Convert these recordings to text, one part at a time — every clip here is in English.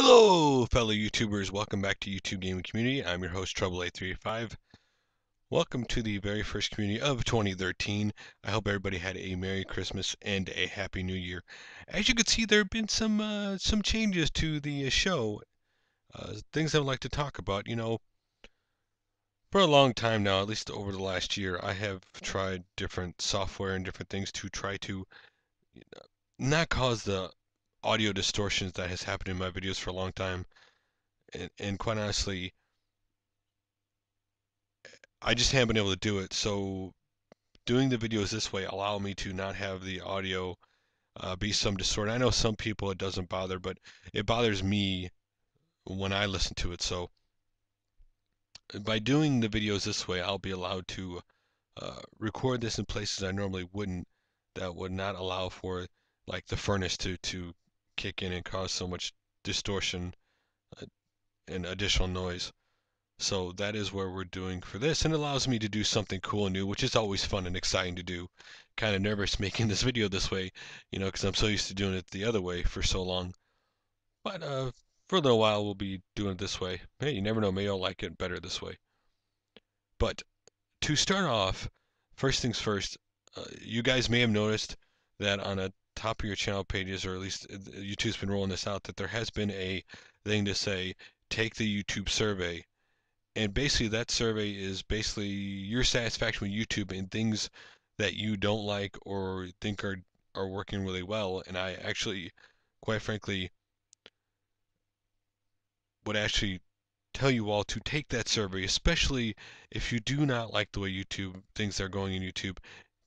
Hello, fellow YouTubers. Welcome back to YouTube Gaming Community. I'm your host, Trouble8385. Welcome to the very first community of 2013. I hope everybody had a Merry Christmas and a Happy New Year. As you can see, there have been some changes to the show. Things I would like to talk about. For a long time now, at least over the last year, I have tried different software and different things to try to not cause the audio distortions that has happened in my videos for a long time. And quite honestly, I just haven't been able to do it. So doing the videos this way allow me to not have the audio be some distorted. I know some people it doesn't bother, but it bothers me when I listen to it. So by doing the videos this way, I'll be allowed to record this in places I normally wouldn't. That would not allow for like the furnace to kick in and cause so much distortion uh, and additional noise. So that is where we're doing for this, and it allows me to do something cool and new, which is always fun and exciting to do. Kind of nervous making this video this way, because I'm so used to doing it the other way for so long. But for a little while, we'll be doing it this way. Hey, you never know, maybe I'll like it better this way. But to start off, first things first, you guys may have noticed that on the top of your channel pages, or at least YouTube's been rolling this out, that there has been a thing to say, take the YouTube survey. And basically, that survey is basically your satisfaction with YouTube and things that you don't like or think are working really well. And I actually, quite frankly, would actually tell you all to take that survey, especially if you do not like the way YouTube things are going in YouTube.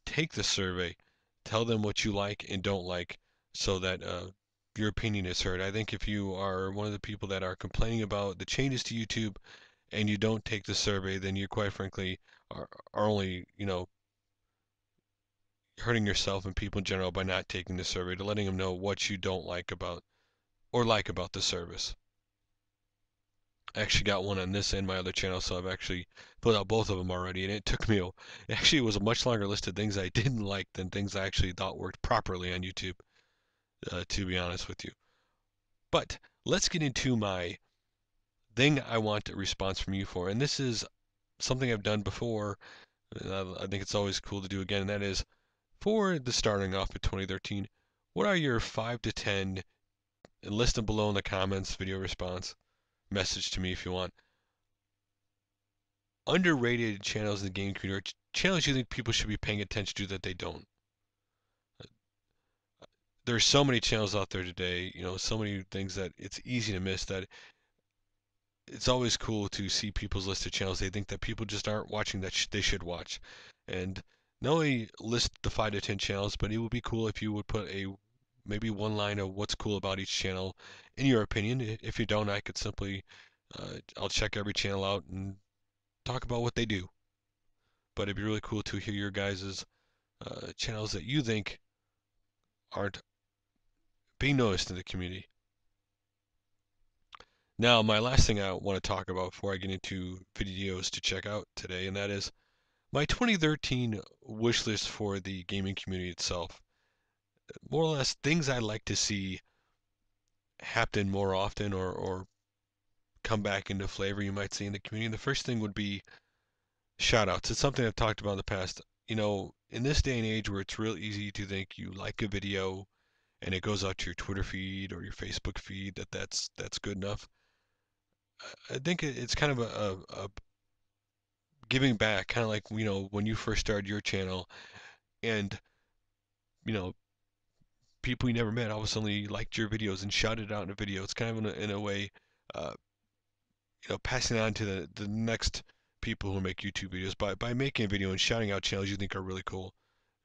Take the survey, tell them what you like and don't like, so that your opinion is heard. I think if you are one of the people that are complaining about the changes to YouTube and you don't take the survey, then you quite frankly are only, hurting yourself and people in general by not taking the survey, to letting them know what you don't like about or like about the service. I actually got one on this and my other channel, so I've actually filled out both of them already, and it took me actually it was a much longer list of things I didn't like than things I actually thought worked properly on YouTube, to be honest with you. But let's get into my thing I want a response from you for, and this is something I've done before. I think it's always cool to do again, and that is for the starting off of 2013. What are your 5 to 10, and list them below in the comments, video response, message to me if you want, underrated channels in the game community, or channels you think people should be paying attention to that they don't? There's so many channels out there today, so many things that it's easy to miss, that it's always cool to see people's list of channels they think that people just aren't watching that they should watch. And not only list the 5 to 10 channels, but it would be cool if you would put maybe one line of what's cool about each channel in your opinion. If you don't, I could simply I'll check every channel out and talk about what they do. But it'd be really cool to hear your guys' channels that you think aren't being noticed in the community. Now, my last thing I want to talk about before I get into videos to check out today, and that is my 2013 wish list for the gaming community itself. More or less things I'd like to see happen more often, or come back into flavor, you might see, in the community. And the first thing would be shoutouts. It's something I've talked about in the past. In this day and age where it's real easy to think you like a video and it goes out to your Twitter feed or your Facebook feed, that's good enough. I think it's kind of a giving back, kind of like, when you first started your channel, and you know people you never met all of a sudden liked your videos and shouted out in a video. It's kind of in a way, uh, passing on to the next people who make YouTube videos by making a video and shouting out channels you think are really cool.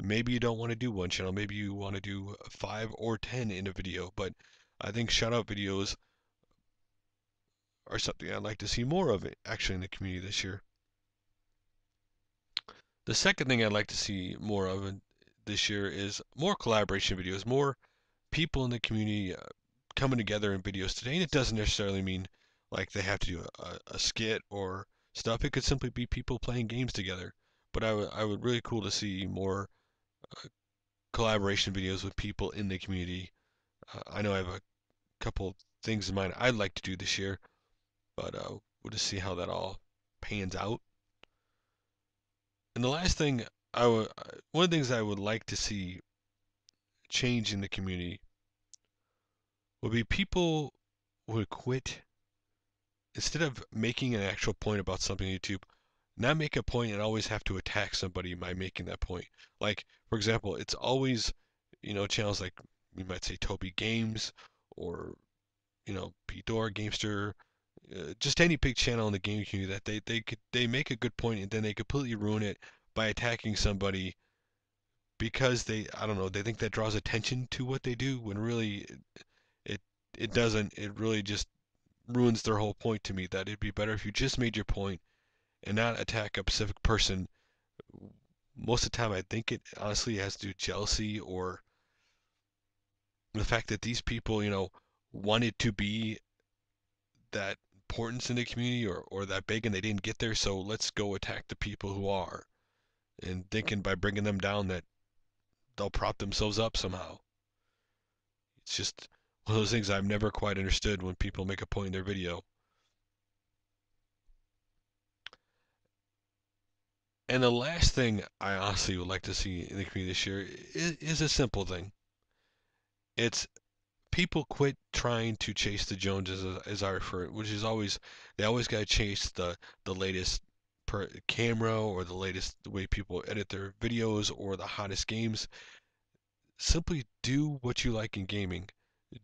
Maybe you don't want to do one channel, maybe you want to do 5 or 10 in a video, but I think shout out videos are something I'd like to see more of it actually in the community this year. The second thing I'd like to see more of this year is more collaboration videos, more people in the community coming together in videos today. And it doesn't necessarily mean like they have to do a skit or stuff. It could simply be people playing games together. But I would really cool to see more collaboration videos with people in the community. I know I have a couple things in mind I'd like to do this year, but we'll just see how that all pans out. And the last thing one of the things I would like to see change in the community would be people would quit instead of making an actual point about something on YouTube, not make a point and always have to attack somebody by making that point. Like, for example, it's always, channels like you might say Toby Games or, Pdor, Gamester, just any big channel in the game community that they make a good point and then they completely ruin it by attacking somebody because I don't know, they think that draws attention to what they do when really it it doesn't. It really just ruins their whole point to me that it'd be better if you just made your point and not attack a specific person. Most of the time, I think it honestly has to do with jealousy or the fact that these people, wanted to be that importance in the community or that big and they didn't get there, so let's go attack the people who are. And thinking by bringing them down that they'll prop themselves up somehow. It's just one of those things I've never quite understood when people make a point in their video. And the last thing I honestly would like to see in the community this year is a simple thing. It's people quit trying to chase the Joneses, as I refer it, which is they always got to chase the latest camera or the latest the way people edit their videos or the hottest games. Simply do what you like in gaming.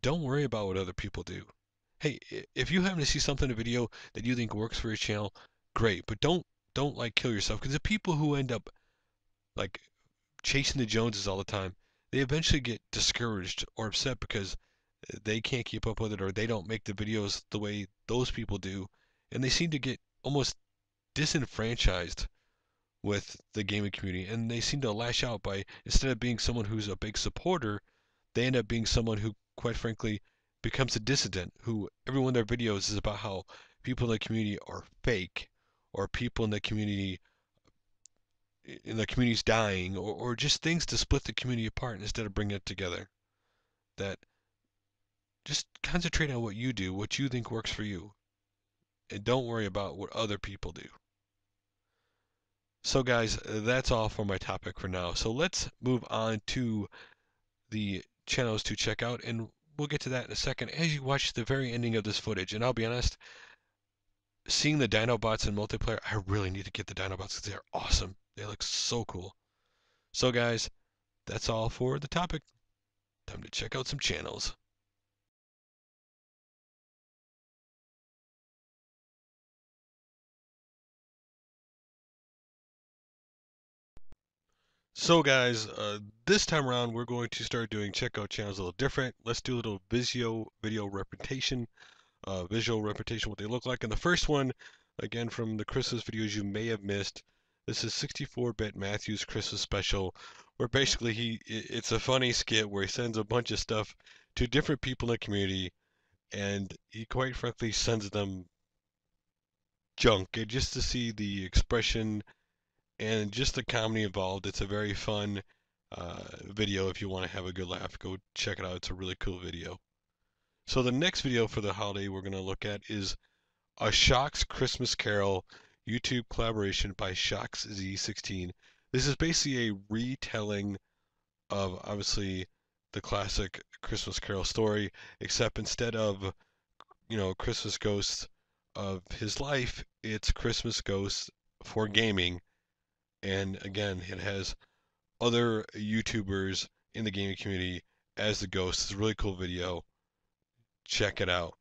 Don't worry about what other people do. Hey, if you happen to see something in a video that you think works for your channel, great, but don't like kill yourself because the people who end up like chasing the Joneses all the time, they eventually get discouraged or upset because they can't keep up with it or they don't make the videos the way those people do, and they seem to get almost disenfranchised with the gaming community, and they seem to lash out by instead of being someone who's a big supporter, they end up being someone who, quite frankly, becomes a dissident. Who every one of their videos is about how people in the community are fake, or people in the community's dying, or just things to split the community apart instead of bringing it together. That just concentrate on what you do, what you think works for you, and don't worry about what other people do. So guys, that's all for my topic for now. So let's move on to the channels to check out, and we'll get to that in a second as you watch the very ending of this footage. And I'll be honest, seeing the Dinobots in multiplayer, I really need to get the Dinobots because they're awesome. They look so cool. So guys, that's all for the topic. Time to check out some channels. So guys, this time around we're going to start doing checkout channels a little different. Let's do a little video representation, what they look like. And the first one, again from the Christmas videos you may have missed, this is 64-bit Matthew's Christmas special, where basically it's a funny skit where he sends a bunch of stuff to different people in the community, and he quite frankly sends them junk, and just to see the expression and just the comedy involved. It's a very fun video. If you want to have a good laugh, go check it out. It's a really cool video. So the next video for the holiday we're going to look at is a Shockz Christmas Carol YouTube collaboration by Shockz Z16. This is basically a retelling of obviously the classic Christmas Carol story, except instead of Christmas ghosts of his life, it's Christmas ghosts for gaming. And again, it has other YouTubers in the gaming community as the ghosts. It's a really cool video. Check it out.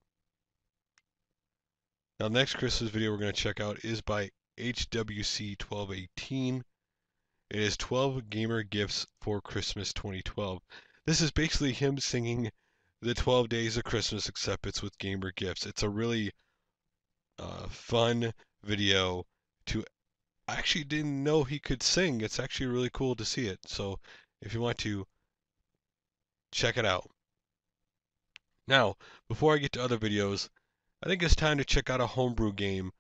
Now, the next Christmas video we're going to check out is by HWC 1218. It is 12 gamer gifts for Christmas 2012. This is basically him singing the 12 days of Christmas, except it's with gamer gifts. It's a really fun video to I actually didn't know he could sing. It's actually really cool to see it. So if you want to, check it out. Now, before I get to other videos, I think it's time to check out a homebrew game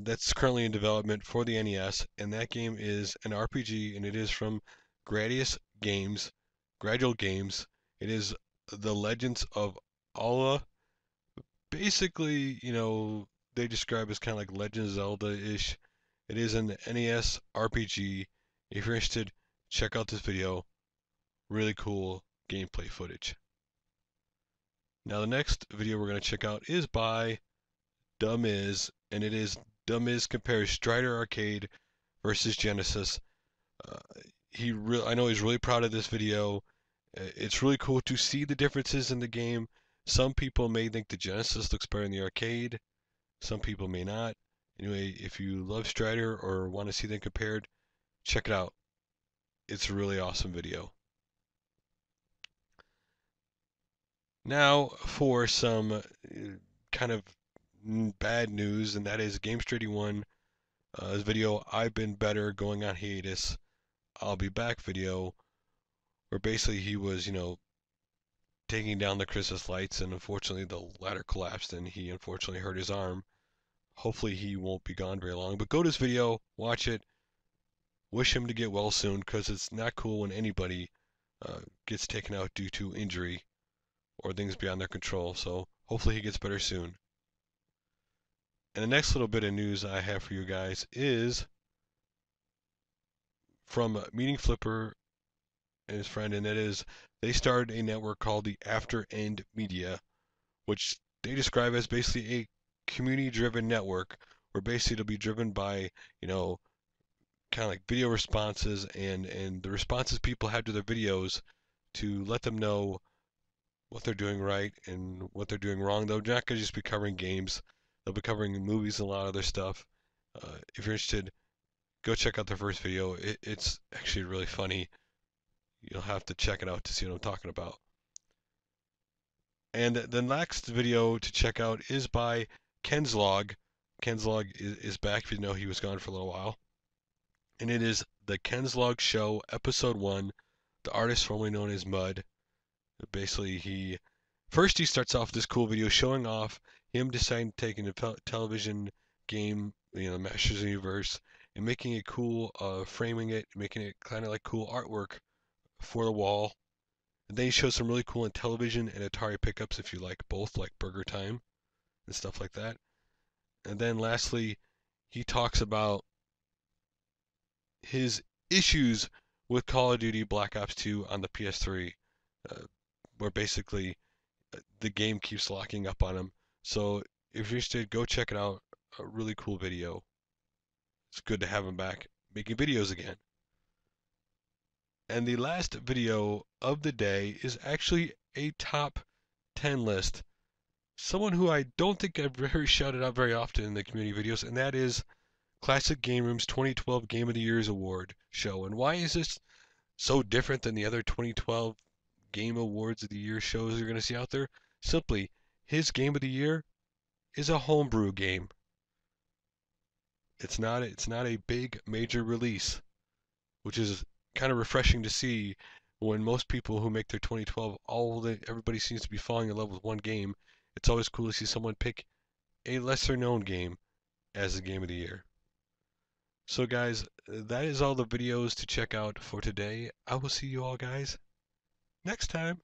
that's currently in development for the NES, and that game is an RPG, and it is from GradualGames. GradualGames. It is The Legends of Owlia. Basically, they describe as kind of like Legend of Zelda-ish. It is an NES RPG. If you're interested, check out this video. Really cool gameplay footage. Now the next video we're going to check out is by Duhmez, and it is Duhmez compares Strider Arcade versus Genesis. Uh, I know he's really proud of this video. It's really cool to see the differences in the game. Some people may think the Genesis looks better in the arcade. Some people may not. Anyway, if you love Strider or want to see them compared, check it out. It's a really awesome video. Now for some kind of bad news, and that is Games31 his video, I've been better going on hiatus. I'll be back video, where basically he was, taking down the Christmas lights, and unfortunately the ladder collapsed, and he unfortunately hurt his arm. Hopefully he won't be gone very long. But go to his video, watch it, wish him to get well soon, because it's not cool when anybody gets taken out due to injury or things beyond their control. So hopefully he gets better soon. And the next little bit of news I have for you guys is from Meeting Flipper and his friend, and that is they started a network called the AfterEndMedia, which they describe as basically a community-driven network, where basically it'll be driven by, kind of like video responses and the responses people have to their videos to let them know what they're doing right and what they're doing wrong. They're not going to just be covering games. They'll be covering movies and a lot of other stuff. If you're interested, go check out their first video. It's actually really funny. You'll have to check it out to see what I'm talking about. And the next video to check out is by Kenslog. Kenslog is back, if you know he was gone for a little while. And it is the Kenslog Show, Episode 1, the artist formerly known as Mud. Basically, he starts off this cool video showing off him deciding to take a television game, Masters of the Universe, and making it cool, framing it, making it kind of like cool artwork for the wall. And then he shows some really cool Intellivision and Atari pickups if you like both, like Burger Time and stuff like that. And then lastly, he talks about his issues with Call of Duty Black Ops 2 on the PS3, uh, where basically the game keeps locking up on him. So if you're interested, go check it out. A really cool video. It's good to have him back making videos again. And the last video of the day is actually a top 10 list. Someone who I don't think I've heard shouted out very often in the community videos, and that is Classic Game Room's 2012 Game of the Year's Award show. And why is this so different than the other 2012 Game Awards of the Year shows you're going to see out there? Simply, his Game of the Year is a homebrew game. It's not a big major release, which is kind of refreshing to see when most people who make their 2012, everybody seems to be falling in love with one game. It's always cool to see someone pick a lesser known game as the Game of the Year. So guys, that is all the videos to check out for today. I will see you all guys next time.